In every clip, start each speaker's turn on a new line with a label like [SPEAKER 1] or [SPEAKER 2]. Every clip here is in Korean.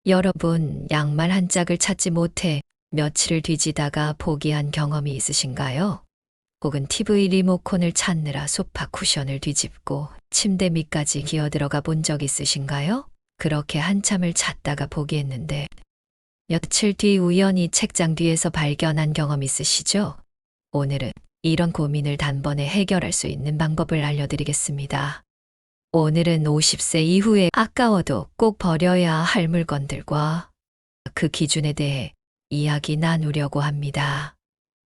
[SPEAKER 1] 여러분, 양말 한 짝을 찾지 못해 며칠을 뒤지다가 포기한 경험이 있으신가요? 혹은 TV 리모컨을 찾느라 소파 쿠션을 뒤집고 침대 밑까지 기어들어가 본 적 있으신가요? 그렇게 한참을 찾다가 포기했는데 며칠 뒤 우연히 책장 뒤에서 발견한 경험 있으시죠? 오늘은 이런 고민을 단번에 해결할 수 있는 방법을 알려드리겠습니다. 오늘은 50세 이후에 아까워도 꼭 버려야 할 물건들과 그 기준에 대해 이야기 나누려고 합니다.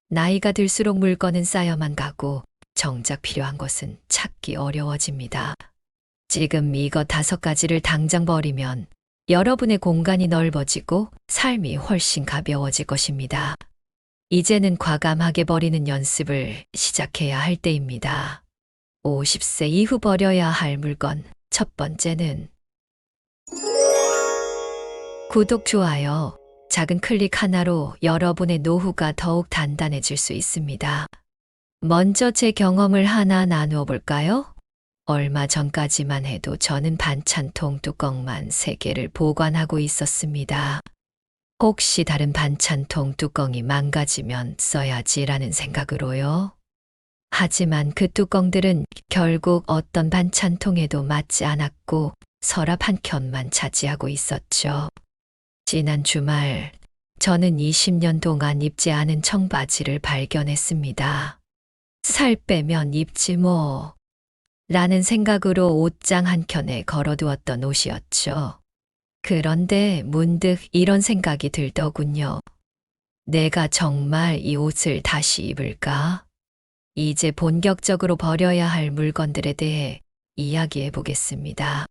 [SPEAKER 1] 나이가 들수록 물건은 쌓여만 가고 정작 필요한 것은 찾기 어려워집니다. 지금 이거 5가지를 당장 버리면 여러분의 공간이 넓어지고 삶이 훨씬 가벼워질 것입니다. 이제는 과감하게 버리는 연습을 시작해야 할 때입니다. 50세 이후 버려야 할 물건. 첫 번째는 구독, 좋아요. 작은 클릭 하나로 여러분의 노후가 더욱 단단해질 수 있습니다. 먼저 제 경험을 하나 나누어 볼까요? 얼마 전까지만 해도 저는 반찬통 뚜껑만 3개를 보관하고 있었습니다. 혹시 다른 반찬통 뚜껑이 망가지면 써야지라는 생각으로요. 하지만 그 뚜껑들은 결국 어떤 반찬통에도 맞지 않았고 서랍 한 켠만 차지하고 있었죠. 지난 주말 저는 20년 동안 입지 않은 청바지를 발견했습니다. 살 빼면 입지 뭐 라는 생각으로 옷장 한 켠에 걸어두었던 옷이었죠. 그런데 문득 이런 생각이 들더군요. 내가 정말 이 옷을 다시 입을까? 이제 본격적으로 버려야 할 물건들에 대해 이야기해 보겠습니다.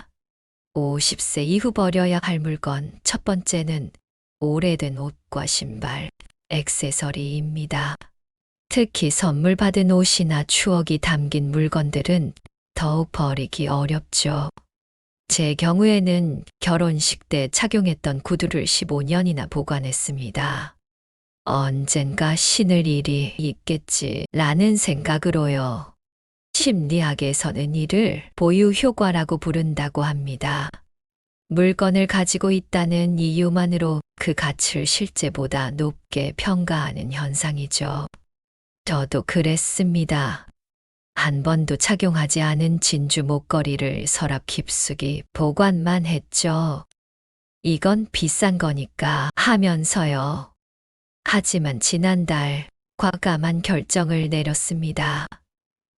[SPEAKER 1] 50세 이후 버려야 할 물건. 첫 번째는 오래된 옷과 신발, 액세서리입니다. 특히 선물 받은 옷이나 추억이 담긴 물건들은 더욱 버리기 어렵죠. 제 경우에는 결혼식 때 착용했던 구두를 15년이나 보관했습니다. 언젠가 신을 일이 있겠지라는 생각으로요. 심리학에서는 이를 보유 효과라고 부른다고 합니다. 물건을 가지고 있다는 이유만으로 그 가치를 실제보다 높게 평가하는 현상이죠. 저도 그랬습니다. 한 번도 착용하지 않은 진주 목걸이를 서랍 깊숙이 보관만 했죠. 이건 비싼 거니까 하면서요. 하지만 지난달 과감한 결정을 내렸습니다.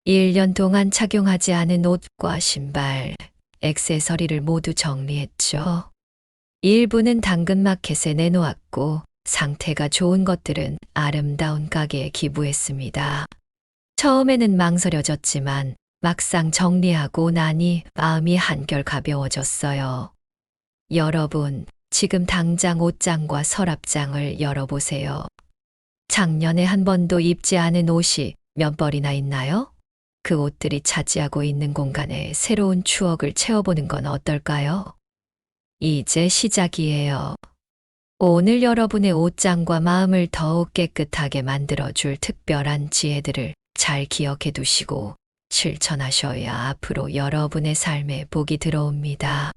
[SPEAKER 1] 1년 동안 착용하지 않은 옷과 신발, 액세서리를 모두 정리했죠. 일부는 당근마켓에 내놓았고 상태가 좋은 것들은 아름다운 가게에 기부했습니다. 처음에는 망설여졌지만 막상 정리하고 나니 마음이 한결 가벼워졌어요. 여러분, 지금 당장 옷장과 서랍장을 열어보세요. 작년에 한 번도 입지 않은 옷이 몇 벌이나 있나요? 그 옷들이 차지하고 있는 공간에 새로운 추억을 채워보는 건 어떨까요? 이제 시작이에요. 오늘 여러분의 옷장과 마음을 더욱 깨끗하게 만들어줄 특별한 지혜들을 잘 기억해 두시고 실천하셔야 앞으로 여러분의 삶에 복이 들어옵니다.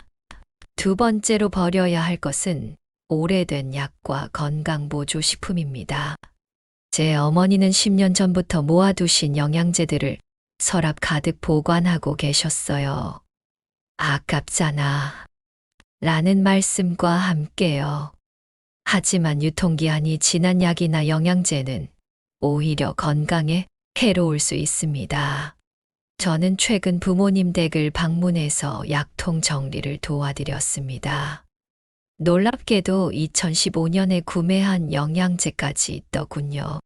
[SPEAKER 1] 두 번째로 버려야 할 것은 오래된 약과 건강보조식품입니다. 제 어머니는 10년 전부터 모아두신 영양제들을 서랍 가득 보관하고 계셨어요. 아깝잖아. 라는 말씀과 함께요. 하지만 유통기한이 지난 약이나 영양제는 오히려 건강에 해로울 수 있습니다. 저는 최근 부모님 댁을 방문해서 약통 정리를 도와드렸습니다. 놀랍게도 2015년에 구매한 영양제까지 있더군요.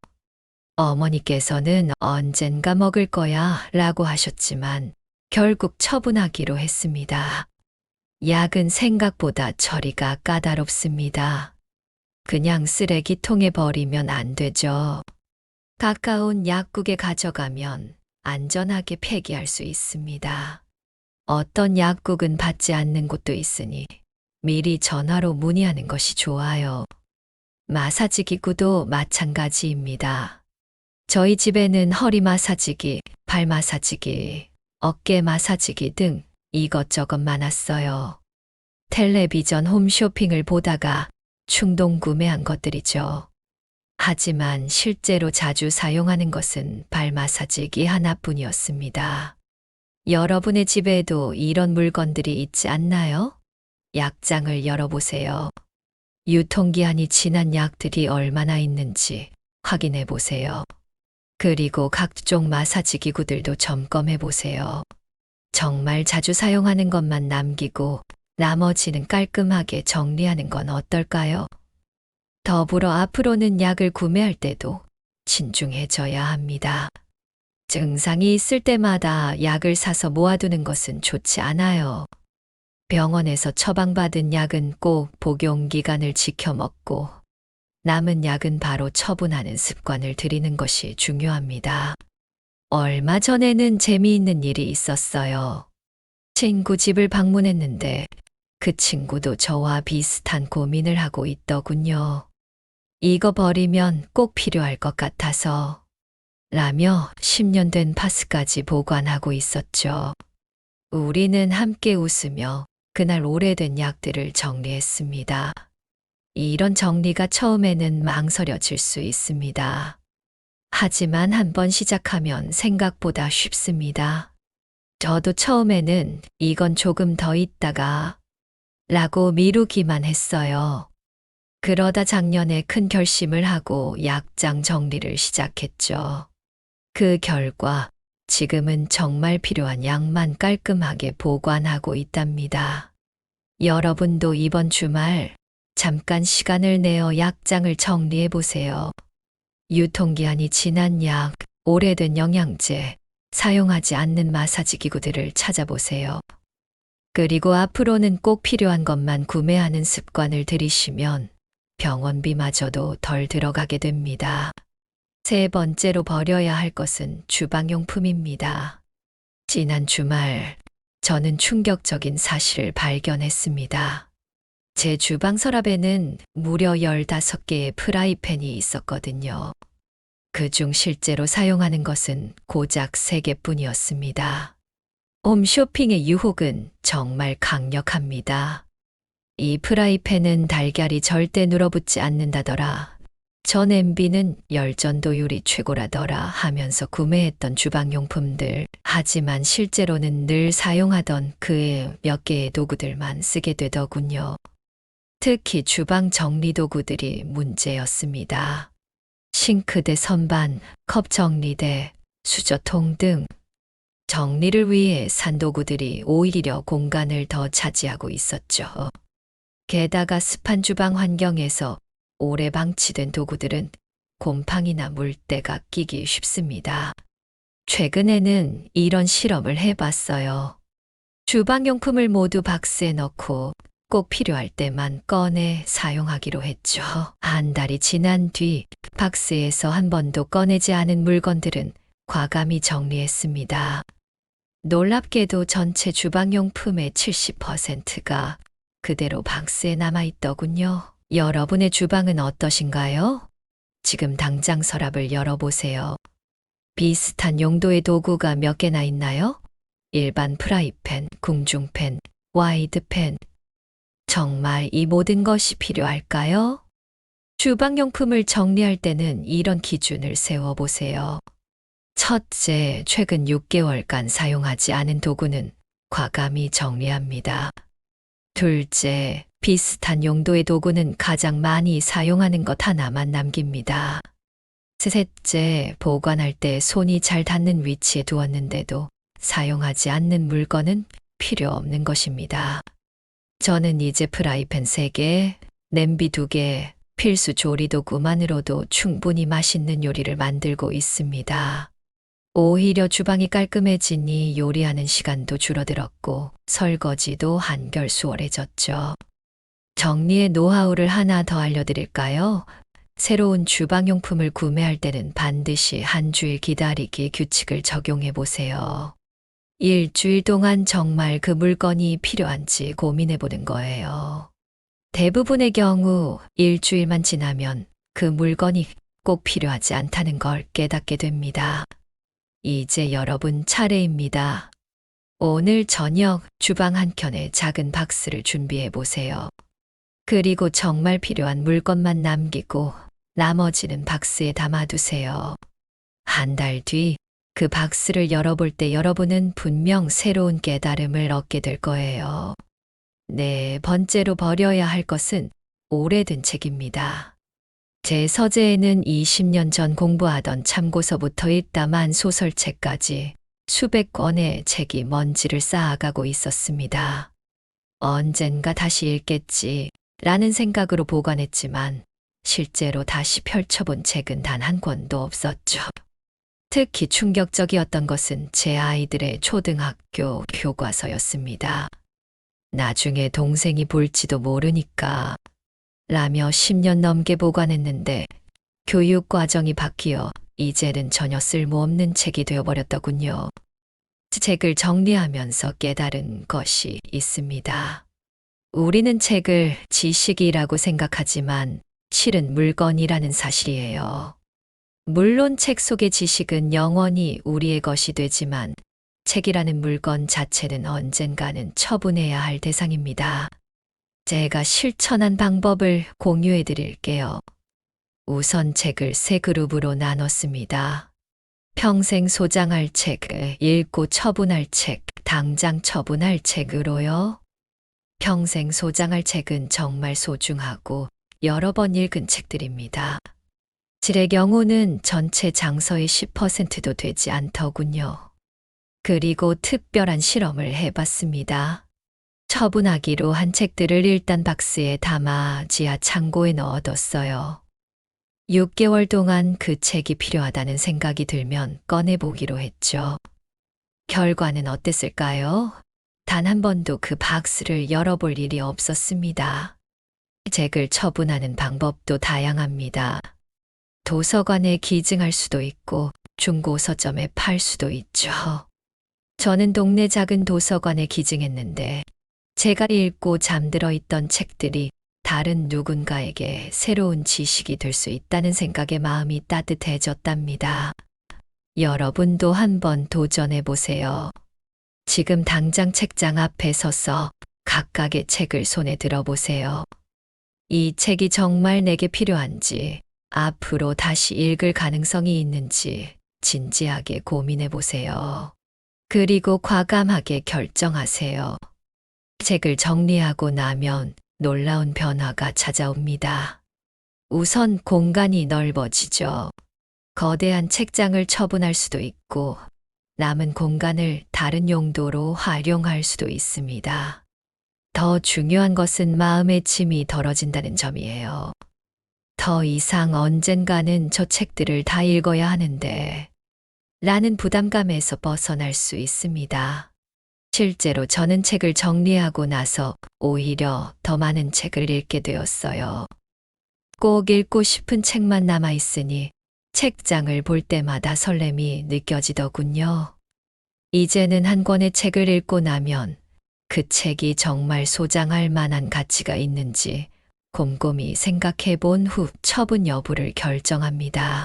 [SPEAKER 1] 어머니께서는 언젠가 먹을 거야 라고 하셨지만 결국 처분하기로 했습니다. 약은 생각보다 처리가 까다롭습니다. 그냥 쓰레기통에 버리면 안 되죠. 가까운 약국에 가져가면 안전하게 폐기할 수 있습니다. 어떤 약국은 받지 않는 곳도 있으니 미리 전화로 문의하는 것이 좋아요. 마사지 기구도 마찬가지입니다. 저희 집에는 허리 마사지기, 발 마사지기, 어깨 마사지기 등 이것저것 많았어요. 텔레비전 홈쇼핑을 보다가 충동 구매한 것들이죠. 하지만 실제로 자주 사용하는 것은 발 마사지기 하나뿐이었습니다. 여러분의 집에도 이런 물건들이 있지 않나요? 약장을 열어보세요. 유통기한이 지난 약들이 얼마나 있는지 확인해 보세요. 그리고 각종 마사지 기구들도 점검해 보세요. 정말 자주 사용하는 것만 남기고 나머지는 깔끔하게 정리하는 건 어떨까요? 더불어 앞으로는 약을 구매할 때도 신중해져야 합니다. 증상이 있을 때마다 약을 사서 모아두는 것은 좋지 않아요. 병원에서 처방받은 약은 꼭 복용 기간을 지켜 먹고 남은 약은 바로 처분하는 습관을 들이는 것이 중요합니다. 얼마 전에는 재미있는 일이 있었어요. 친구 집을 방문했는데 그 친구도 저와 비슷한 고민을 하고 있더군요. 이거 버리면 꼭 필요할 것 같아서 라며 10년 된 파스까지 보관하고 있었죠. 우리는 함께 웃으며 그날 오래된 약들을 정리했습니다. 이런 정리가 처음에는 망설여질 수 있습니다. 하지만 한번 시작하면 생각보다 쉽습니다. 저도 처음에는 이건 조금 더 있다가 라고 미루기만 했어요. 그러다 작년에 큰 결심을 하고 약장 정리를 시작했죠. 그 결과 지금은 정말 필요한 약만 깔끔하게 보관하고 있답니다. 여러분도 이번 주말 잠깐 시간을 내어 약장을 정리해 보세요. 유통기한이 지난 약, 오래된 영양제, 사용하지 않는 마사지 기구들을 찾아보세요. 그리고 앞으로는 꼭 필요한 것만 구매하는 습관을 들이시면 병원비마저도 덜 들어가게 됩니다. 세 번째로 버려야 할 것은 주방용품입니다. 지난 주말 저는 충격적인 사실을 발견했습니다. 제 주방 서랍에는 무려 15개의 프라이팬이 있었거든요. 그중 실제로 사용하는 것은 고작 3개뿐이었습니다. 홈쇼핑의 유혹은 정말 강력합니다. 이 프라이팬은 달걀이 절대 눌어붙지 않는다더라. 저 냄비는 열전도율이 최고라더라 하면서 구매했던 주방용품들. 하지만 실제로는 늘 사용하던 그 몇 개의 도구들만 쓰게 되더군요. 특히 주방 정리도구들이 문제였습니다. 싱크대 선반, 컵 정리대, 수저통 등 정리를 위해 산 도구들이 오히려 공간을 더 차지하고 있었죠. 게다가 습한 주방 환경에서 오래 방치된 도구들은 곰팡이나 물때가 끼기 쉽습니다. 최근에는 이런 실험을 해봤어요. 주방용품을 모두 박스에 넣고 꼭 필요할 때만 꺼내 사용하기로 했죠. 한 달이 지난 뒤 박스에서 한 번도 꺼내지 않은 물건들은 과감히 정리했습니다. 놀랍게도 전체 주방용품의 70%가 그대로 박스에 남아있더군요. 여러분의 주방은 어떠신가요? 지금 당장 서랍을 열어보세요. 비슷한 용도의 도구가 몇 개나 있나요? 일반 프라이팬, 궁중팬, 와이드팬. 정말 이 모든 것이 필요할까요? 주방용품을 정리할 때는 이런 기준을 세워보세요. 첫째, 최근 6개월간 사용하지 않은 도구는 과감히 정리합니다. 둘째, 비슷한 용도의 도구는 가장 많이 사용하는 것 하나만 남깁니다. 셋째, 보관할 때 손이 잘 닿는 위치에 두었는데도 사용하지 않는 물건은 필요 없는 것입니다. 저는 이제 프라이팬 3개, 냄비 2개, 필수 조리도구만으로도 충분히 맛있는 요리를 만들고 있습니다. 오히려 주방이 깔끔해지니 요리하는 시간도 줄어들었고 설거지도 한결 수월해졌죠. 정리의 노하우를 하나 더 알려드릴까요? 새로운 주방용품을 구매할 때는 반드시 한 주일 기다리기 규칙을 적용해 보세요. 일주일 동안 정말 그 물건이 필요한지 고민해 보는 거예요. 대부분의 경우 일주일만 지나면 그 물건이 꼭 필요하지 않다는 걸 깨닫게 됩니다. 이제 여러분 차례입니다. 오늘 저녁 주방 한켠에 작은 박스를 준비해 보세요. 그리고 정말 필요한 물건만 남기고 나머지는 박스에 담아두세요. 한 달 뒤 그 박스를 열어볼 때 여러분은 분명 새로운 깨달음을 얻게 될 거예요. 네 번째로 버려야 할 것은 오래된 책입니다. 제 서재에는 20년 전 공부하던 참고서부터 읽다만 소설책까지 수백 권의 책이 먼지를 쌓아가고 있었습니다. 언젠가 다시 읽겠지 라는 생각으로 보관했지만 실제로 다시 펼쳐본 책은 단 한 권도 없었죠. 특히 충격적이었던 것은 제 아이들의 초등학교 교과서였습니다. 나중에 동생이 볼지도 모르니까 라며 10년 넘게 보관했는데 교육 과정이 바뀌어 이제는 전혀 쓸모없는 책이 되어버렸더군요. 책을 정리하면서 깨달은 것이 있습니다. 우리는 책을 지식이라고 생각하지만 실은 물건이라는 사실이에요. 물론 책 속의 지식은 영원히 우리의 것이 되지만 책이라는 물건 자체는 언젠가는 처분해야 할 대상입니다. 제가 실천한 방법을 공유해 드릴게요. 우선 책을 세 그룹으로 나눴습니다. 평생 소장할 책, 읽고 처분할 책, 당장 처분할 책으로요. 평생 소장할 책은 정말 소중하고 여러 번 읽은 책들입니다. 제 경우는 전체 장서의 10%도 되지 않더군요. 그리고 특별한 실험을 해봤습니다. 처분하기로 한 책들을 일단 박스에 담아 지하 창고에 넣어뒀어요. 6개월 동안 그 책이 필요하다는 생각이 들면 꺼내보기로 했죠. 결과는 어땠을까요? 단 한 번도 그 박스를 열어볼 일이 없었습니다. 책을 처분하는 방법도 다양합니다. 도서관에 기증할 수도 있고 중고 서점에 팔 수도 있죠. 저는 동네 작은 도서관에 기증했는데 제가 읽고 잠들어 있던 책들이 다른 누군가에게 새로운 지식이 될 수 있다는 생각에 마음이 따뜻해졌답니다. 여러분도 한번 도전해 보세요. 지금 당장 책장 앞에 서서 각각의 책을 손에 들어보세요. 이 책이 정말 내게 필요한지, 앞으로 다시 읽을 가능성이 있는지 진지하게 고민해 보세요. 그리고 과감하게 결정하세요. 책을 정리하고 나면 놀라운 변화가 찾아옵니다. 우선 공간이 넓어지죠. 거대한 책장을 처분할 수도 있고 남은 공간을 다른 용도로 활용할 수도 있습니다. 더 중요한 것은 마음의 짐이 덜어진다는 점이에요. 더 이상 언젠가는 저 책들을 다 읽어야 하는데 라는 부담감에서 벗어날 수 있습니다. 실제로 저는 책을 정리하고 나서 오히려 더 많은 책을 읽게 되었어요. 꼭 읽고 싶은 책만 남아있으니 책장을 볼 때마다 설렘이 느껴지더군요. 이제는 한 권의 책을 읽고 나면 그 책이 정말 소장할 만한 가치가 있는지 곰곰이 생각해 본 후 처분 여부를 결정합니다.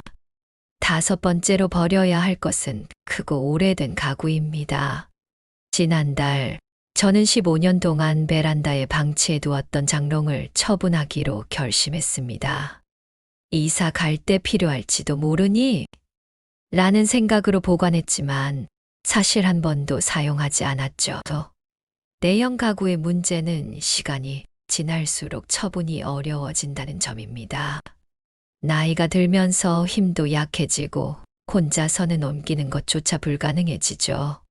[SPEAKER 1] 5번째로 버려야 할 것은 크고 오래된 가구입니다. 지난달 저는 15년 동안 베란다에 방치해 두었던 장롱을 처분하기로 결심했습니다. 이사 갈 때 필요할지도 모르니? 라는 생각으로 보관했지만 사실 한 번도 사용하지 않았죠. 대형 가구의 문제는 시간이 지날수록 처분이 어려워진다는 점입니다. 나이가 들면서 힘도 약해지고 혼자서는 옮기는 것조차 불가능해지죠.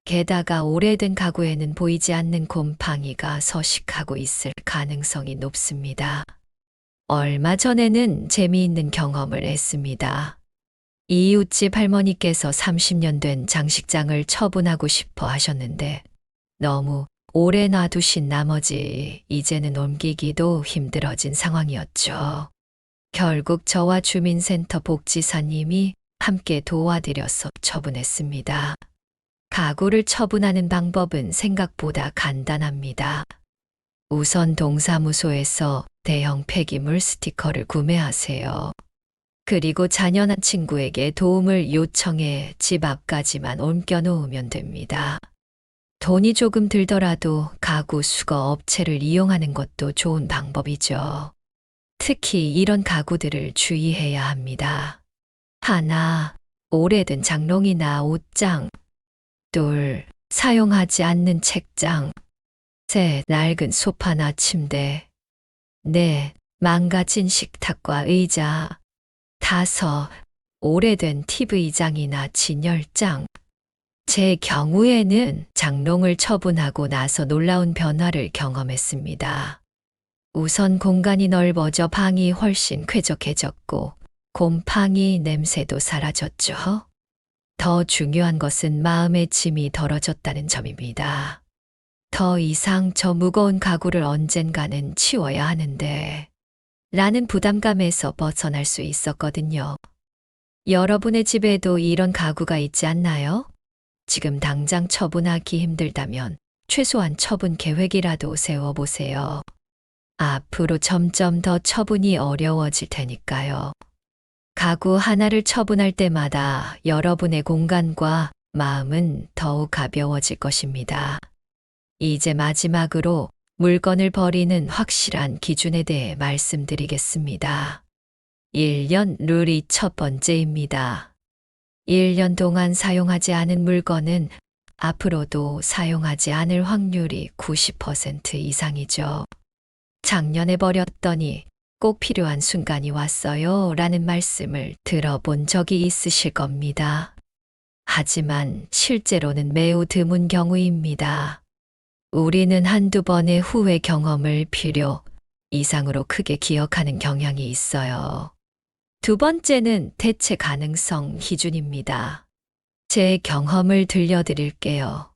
[SPEAKER 1] 게다가 오래된 가구에는 보이지 않는 곰팡이가 서식하고 있을 가능성이 높습니다. 얼마 전에는 재미있는 경험을 했습니다. 이웃집 할머니께서 30년 된 장식장을 처분하고 싶어 하셨는데 너무 오래 놔두신 나머지 이제는 옮기기도 힘들어진 상황이었죠. 결국 저와 주민센터 복지사님이 함께 도와드려서 처분했습니다. 가구를 처분하는 방법은 생각보다 간단합니다. 우선 동사무소에서 대형 폐기물 스티커를 구매하세요. 그리고 잔연한 친구에게 도움을 요청해 집 앞까지만 옮겨 놓으면 됩니다. 돈이 조금 들더라도 가구 수거 업체를 이용하는 것도 좋은 방법이죠. 특히 이런 가구들을 주의해야 합니다. 하나, 오래된 장롱이나 옷장. 둘, 사용하지 않는 책장. 셋, 낡은 소파나 침대. 넷, 망가진 식탁과 의자. 다섯, 오래된 TV장이나 진열장. 제 경우에는 장롱을 처분하고 나서 놀라운 변화를 경험했습니다. 우선 공간이 넓어져 방이 훨씬 쾌적해졌고 곰팡이 냄새도 사라졌죠. 더 중요한 것은 마음의 짐이 덜어졌다는 점입니다. 더 이상 저 무거운 가구를 언젠가는 치워야 하는데 라는 부담감에서 벗어날 수 있었거든요. 여러분의 집에도 이런 가구가 있지 않나요? 지금 당장 처분하기 힘들다면 최소한 처분 계획이라도 세워보세요. 앞으로 점점 더 처분이 어려워질 테니까요. 가구 하나를 처분할 때마다 여러분의 공간과 마음은 더욱 가벼워질 것입니다. 이제 마지막으로 물건을 버리는 확실한 기준에 대해 말씀드리겠습니다. 1년 룰이 첫 번째입니다. 1년 동안 사용하지 않은 물건은 앞으로도 사용하지 않을 확률이 90% 이상이죠. 작년에 버렸더니 꼭 필요한 순간이 왔어요 라는 말씀을 들어본 적이 있으실 겁니다. 하지만 실제로는 매우 드문 경우입니다. 우리는 한두 번의 후회 경험을 필요 이상으로 크게 기억하는 경향이 있어요. 두 번째는 대체 가능성 기준입니다. 제 경험을 들려드릴게요.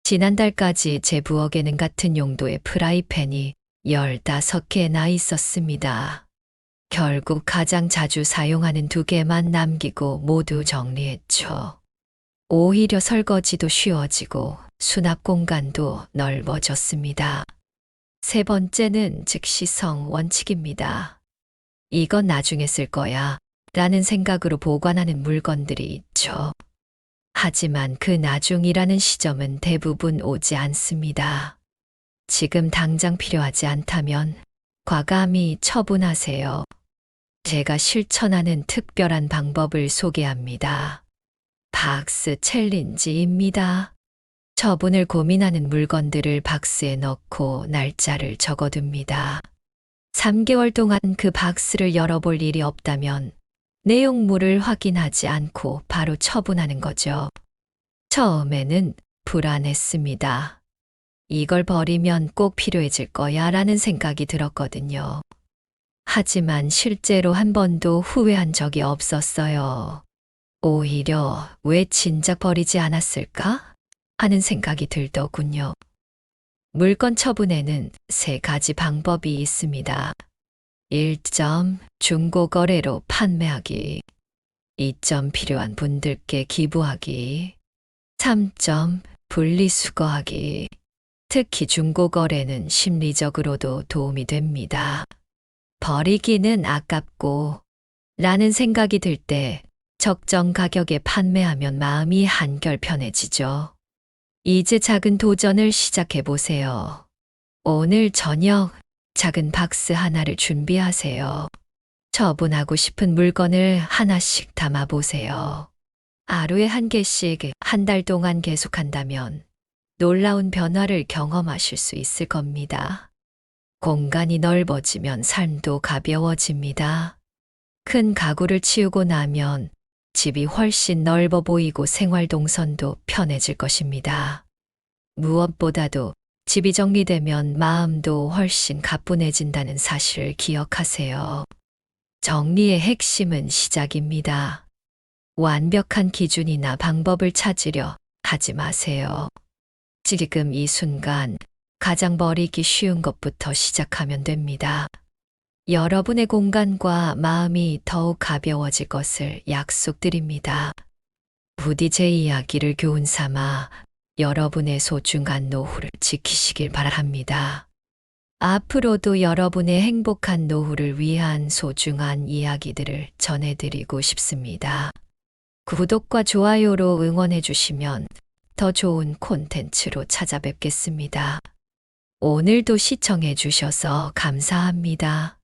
[SPEAKER 1] 지난달까지 제 부엌에는 같은 용도의 프라이팬이 15개나 있었습니다. 결국 가장 자주 사용하는 2개만 남기고 모두 정리했죠. 오히려 설거지도 쉬워지고 수납 공간도 넓어졌습니다. 세 번째는 즉시성 원칙입니다. 이건 나중에 쓸 거야 라는 생각으로 보관하는 물건들이 있죠. 하지만 그 나중이라는 시점은 대부분 오지 않습니다. 지금 당장 필요하지 않다면 과감히 처분하세요. 제가 실천하는 특별한 방법을 소개합니다. 박스 챌린지입니다. 처분을 고민하는 물건들을 박스에 넣고 날짜를 적어둡니다. 3개월 동안 그 박스를 열어볼 일이 없다면 내용물을 확인하지 않고 바로 처분하는 거죠. 처음에는 불안했습니다. 이걸 버리면 꼭 필요해질 거야 라는 생각이 들었거든요. 하지만 실제로 한 번도 후회한 적이 없었어요. 오히려 왜 진작 버리지 않았을까 하는 생각이 들더군요. 물건 처분에는 3가지 방법이 있습니다. 1점 중고거래로 판매하기, 2점 필요한 분들께 기부하기, 3점 분리수거하기. 특히 중고거래는 심리적으로도 도움이 됩니다. 버리기는 아깝고 라는 생각이 들 때 적정 가격에 판매하면 마음이 한결 편해지죠. 이제 작은 도전을 시작해 보세요. 오늘 저녁 작은 박스 하나를 준비하세요. 처분하고 싶은 물건을 하나씩 담아 보세요. 하루에 1개씩 한 달 동안 계속한다면 놀라운 변화를 경험하실 수 있을 겁니다. 공간이 넓어지면 삶도 가벼워집니다. 큰 가구를 치우고 나면 집이 훨씬 넓어 보이고 생활 동선도 편해질 것입니다. 무엇보다도 집이 정리되면 마음도 훨씬 가뿐해진다는 사실을 기억하세요. 정리의 핵심은 시작입니다. 완벽한 기준이나 방법을 찾으려 하지 마세요. 지금 이 순간 가장 버리기 쉬운 것부터 시작하면 됩니다. 여러분의 공간과 마음이 더욱 가벼워질 것을 약속드립니다. 부디 제 이야기를 교훈 삼아 여러분의 소중한 노후를 지키시길 바랍니다. 앞으로도 여러분의 행복한 노후를 위한 소중한 이야기들을 전해드리고 싶습니다. 구독과 좋아요로 응원해 주시면 더 좋은 콘텐츠로 찾아뵙겠습니다. 오늘도 시청해 주셔서 감사합니다.